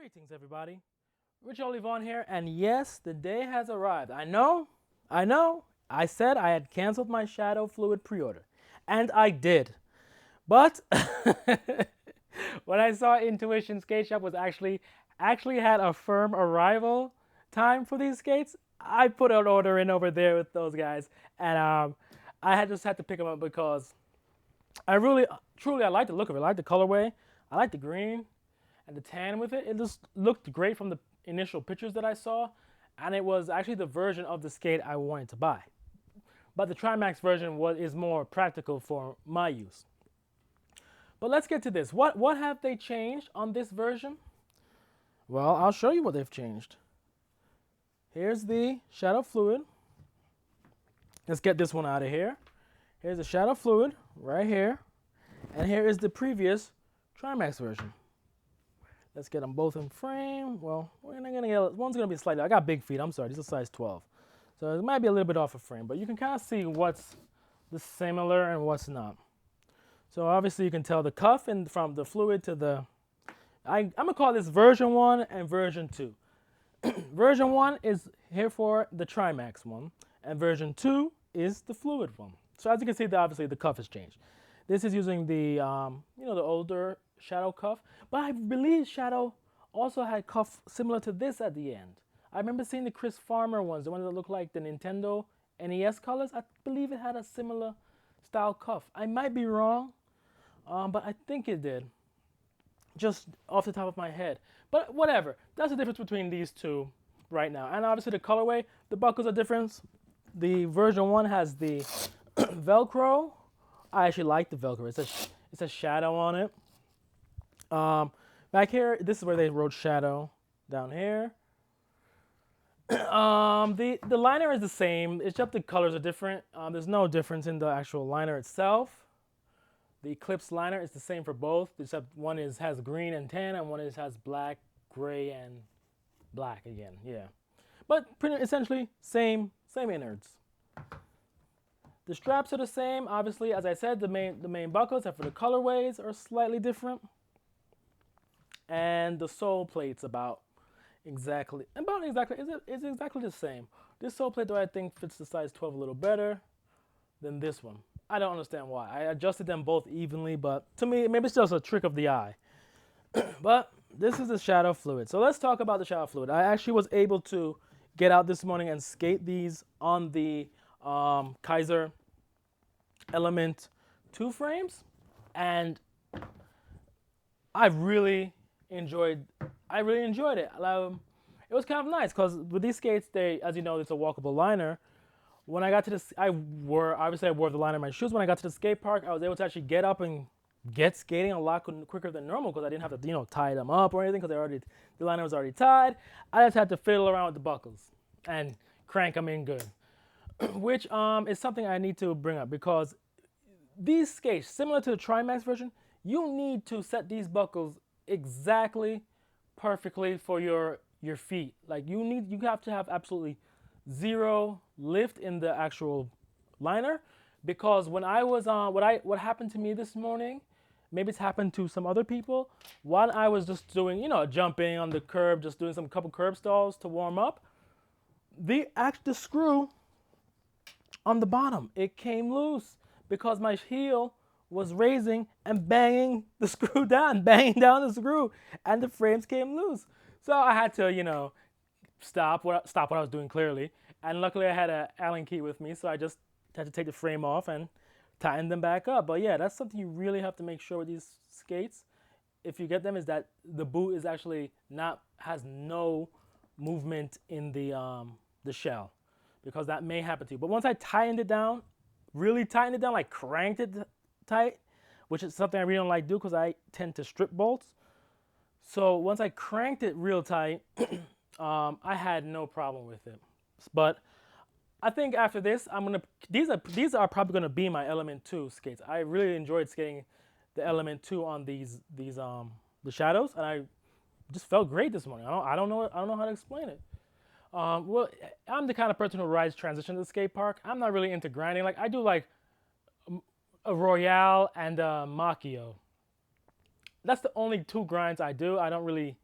Greetings, everybody. Rich Olivon here, and yes, the day has arrived. I said I had canceled my Shadow Fluid pre-order, and I did. But when I saw Intuition Skate Shop was actually had a firm arrival time for these skates, I put an order in over there with those guys, and I had just had to pick them up because I really, truly, I like the look of it. I like the colorway. I like the green and the tan with it. It just looked great from the initial pictures that I saw, and it was actually the version of the skate I wanted to buy. But the Trimax version is more practical for my use. But let's get to this. What have they changed on this version? Well, I'll show you what they've changed. Here's the Shadow Fluid. Let's get this one out of here. Here's the Shadow Fluid right here. And here is the previous Trimax version. Let's get them both in frame. Well, one's gonna be slightly. I got big feet. I'm sorry. These are size 12, so it might be a little bit off of frame. But you can kind of see what's similar and what's not. So obviously you can tell the cuff and from the fluid to the. I'm gonna call this version 1 and version 2. Version 1 is here for the Trimax one, and version 2 is the fluid one. So as you can see, obviously the cuff has changed. This is using the the older Shadow cuff, but I believe Shadow also had cuff similar to this at the end. I remember seeing the Chris Farmer ones, the ones that look like the Nintendo NES colors. I believe it had a similar style cuff. I might be wrong, but I think it did, just off the top of my head. But whatever, that's the difference between these two right now. And obviously the colorway, the buckles are different. The version 1 has the Velcro. I actually like the Velcro. It's a shadow on it. Back here, this is where they wrote Shadow down here. The liner is the same. It's just the colors are different. There's no difference in the actual liner itself. The Eclipse liner is the same for both, except one has green and tan, and one has black, gray, and black again. Yeah, but pretty essentially same innards. The straps are the same. Obviously, as I said, the main buckles, except for the colorways, are slightly different. And the sole plate's about exactly is exactly the same. This sole plate, though, I think fits the size 12 a little better than this one. I don't understand why. I adjusted them both evenly, but to me, maybe it's just a trick of the eye. But this is the Shadow Fluid. So let's talk about the Shadow Fluid. I actually was able to get out this morning and skate these on the Kaiser Element 2 frames, and I really enjoyed it. It was kind of nice because with these skates, as you know, it's a walkable liner. When I got to this, I wore the liner in my shoes. When I got to the skate park, I was able to actually get up and get skating a lot quicker than normal because I didn't have to tie them up or anything because the liner was already tied. I just had to fiddle around with the buckles and crank them in good, which is something I need to bring up because these skates, similar to the Trimax version, you need to set these buckles exactly perfectly for your feet. Like you have to have absolutely zero lift in the actual liner, because when I was what happened to me this morning, maybe it's happened to some other people, while I was just doing jumping on the curb, just doing some couple curb stalls to warm up, the screw on the bottom, it came loose because my heel was raising and banging the screw down, banging down the screw, and the frames came loose. So I had to, stop what I was doing clearly. And luckily I had an Allen key with me, so I just had to take the frame off and tighten them back up. But yeah, that's something you really have to make sure with these skates, if you get them, is that the boot is actually has no movement in the shell, because that may happen to you. But once I tightened it down, really tightened it down, like cranked it tight, which is something I really don't like to do because I tend to strip bolts. So once I cranked it real tight, I had no problem with it. But I think after this, these are probably gonna be my Element 2 skates. I really enjoyed skating the Element 2 on the Shadows, and I just felt great this morning. I don't know how to explain it. Well, I'm the kind of person who rides transition to the skate park. I'm not really into grinding. Like I do like a Royale and a Macchio. That's the only two grinds I do. I don't really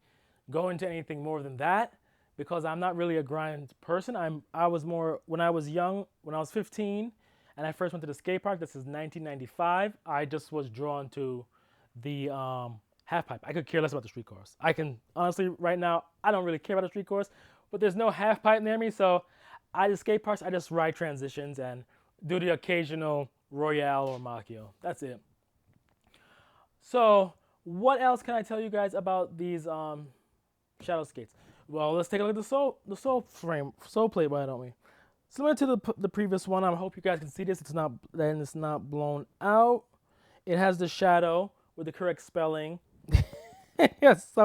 go into anything more than that because I'm not really a grind person. I was more when I was young, when I was 15 and I first went to the skate park. This is 1995. I just was drawn to the half pipe. I could care less about the street course. I can honestly right now I don't really care about the street course, but there's no half pipe near me, so I just skate parks. I just ride transitions and do the occasional Royale or Macchio. That's it. So what else can I tell you guys about these shadow skates? Well, let's take a look at the sole frame, sole plate. Why don't we? Similar to the previous one. I hope you guys can see this. It's not blown out. It has the shadow with the correct spelling. Yes,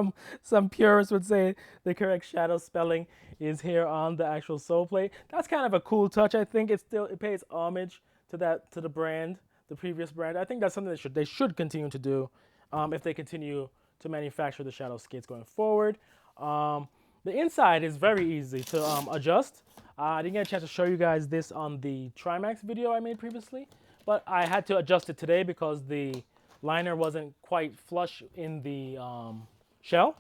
some purists would say the correct shadow spelling is here on the actual sole plate. That's kind of a cool touch. I think it pays homage to the brand, the previous brand. I think that's something they should continue to do if they continue to manufacture the shadow skates going forward. The inside is very easy to adjust. I didn't get a chance to show you guys this on the Trimax video I made previously, but I had to adjust it today because the liner wasn't quite flush in the shell.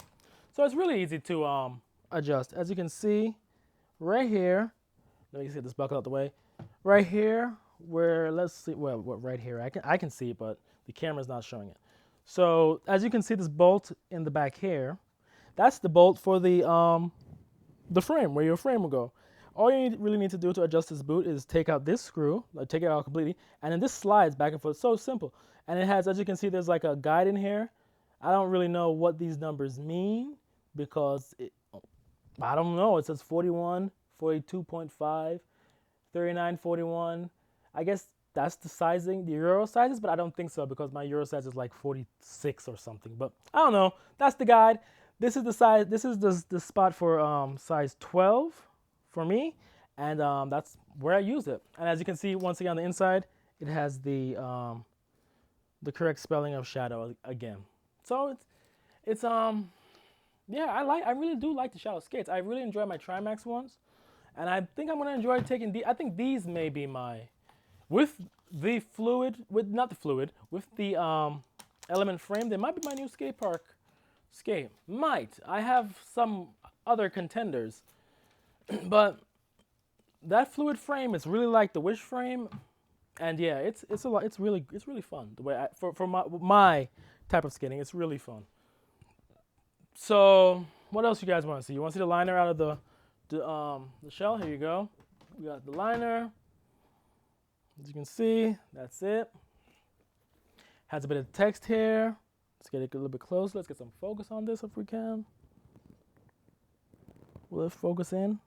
So it's really easy to adjust. As you can see right here, let me get this buckle out the way. Right here, let's see, well, right here, I can see it, but the camera's not showing it. So as you can see, this bolt in the back here, that's the bolt for the frame, where your frame will go. All you really need to do to adjust this boot is take out this screw, like take it out completely, and then this slides back and forth. So simple. And it has, as you can see, there's like a guide in here. I don't really know what these numbers mean because I don't know. It says 41, 42.5, 39, 41. I guess that's the sizing, the Euro sizes, but I don't think so because my Euro size is like 46 or something. But I don't know. That's the guide. This is the size. This is the spot for size 12 for me, and that's where I use it. And as you can see, once again on the inside, it has the correct spelling of shadow again. So it's yeah, I really do like the shadow skates. I really enjoy my Trimax ones, and I think I'm gonna enjoy taking I think these may be my with the element frame. They might be my new skate park skate. Might. I have some other contenders, but that fluid frame is really like the Wish frame, and yeah, it's a lot. It's really fun the way for my type of skating. It's really fun. So what else you guys want to see? You want to see the liner out of the shell? Here you go. We got the liner. As you can see, that's it. Has a bit of text here. Let's get it a little bit closer. Let's get some focus on this if we can. Will it focus in?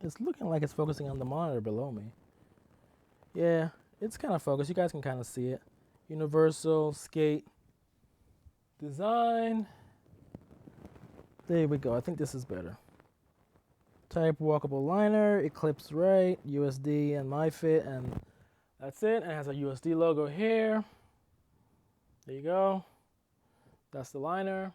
It's looking like it's focusing on the monitor below me. Yeah, it's kind of focused. You guys can kind of see it. Universal skate design. There we go. I think this is better. Type walkable liner, Eclipse right, USD and my fit, and that's it. And it has a USD logo here. There you go. That's the liner.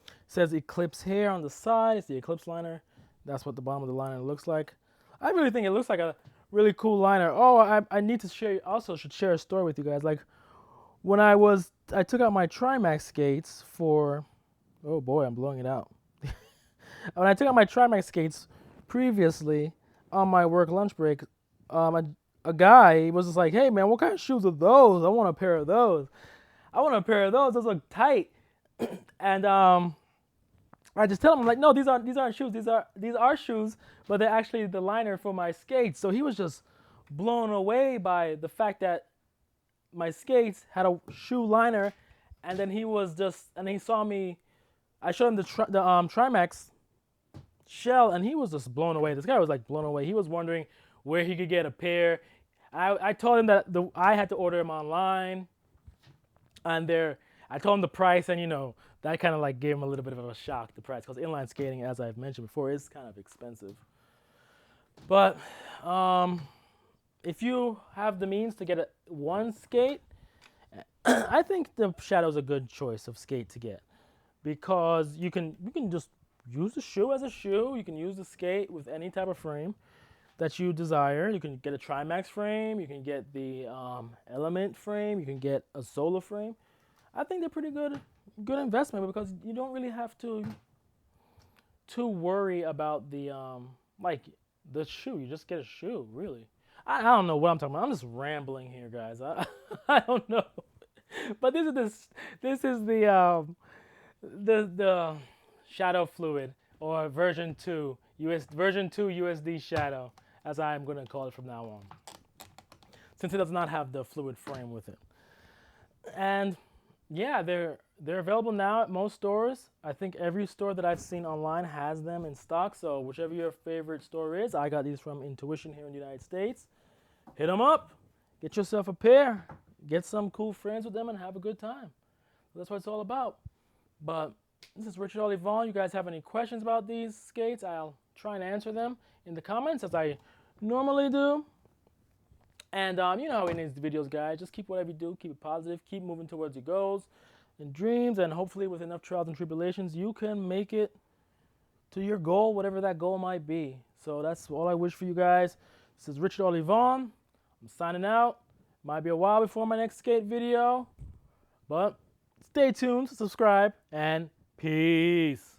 It says Eclipse here on the side. It's the Eclipse liner. That's what the bottom of the liner looks like. I really think it looks like a really cool liner. Oh, I need to share. Also, should share a story with you guys. Like when I took out my Trimax skates for. Oh boy, I'm blowing it out. When I took out my Trimax skates previously on my work lunch break, a guy was just like, "Hey man, what kind of shoes are those? I want a pair of those. I want a pair of those. Those look tight." And I just tell him, I'm like, "No, these aren't shoes. These are shoes, but they're actually the liner for my skates." So he was just blown away by the fact that my skates had a shoe liner, and then he saw me. I showed him the Trimax shell, and he was just blown away. This guy was like blown away. He was wondering where he could get a pair. I told him that I had to order them online, and I told him the price, and that kind of like gave him a little bit of a shock, the price, because inline skating, as I've mentioned before, is kind of expensive. But if you have the means to get one skate, I think the Shadow's a good choice of skate to get, because you can just use the shoe as a shoe. You can use the skate with any type of frame that you desire. You can get a Trimax frame. You can get the Element frame. You can get a Zola frame. I think they're pretty good good investment because you don't really have to worry about the like the shoe. You just get a shoe, really. I don't know what I'm talking about. I'm just rambling here, guys. I don't know. But this is the shadow fluid or version 2 USD Shadow, as I am going to call it from now on, since it does not have the fluid frame with it. And yeah, they're available now at most stores. I think every store that I've seen online has them in stock. So whichever your favorite store is, I got these from Intuition here in the United States. Hit them up, get yourself a pair, get some cool friends with them, and have a good time. That's what it's all about. But this is Richard Olivon. You guys have any questions about these skates? I'll try and answer them in the comments as I normally do. And you know how in these videos, guys, just keep whatever you do, keep it positive, keep moving towards your goals and dreams, and hopefully with enough trials and tribulations, you can make it to your goal, whatever that goal might be. So that's all I wish for you guys. This is Richard Olivon. I'm signing out. Might be a while before my next skate video, but stay tuned, subscribe, and peace.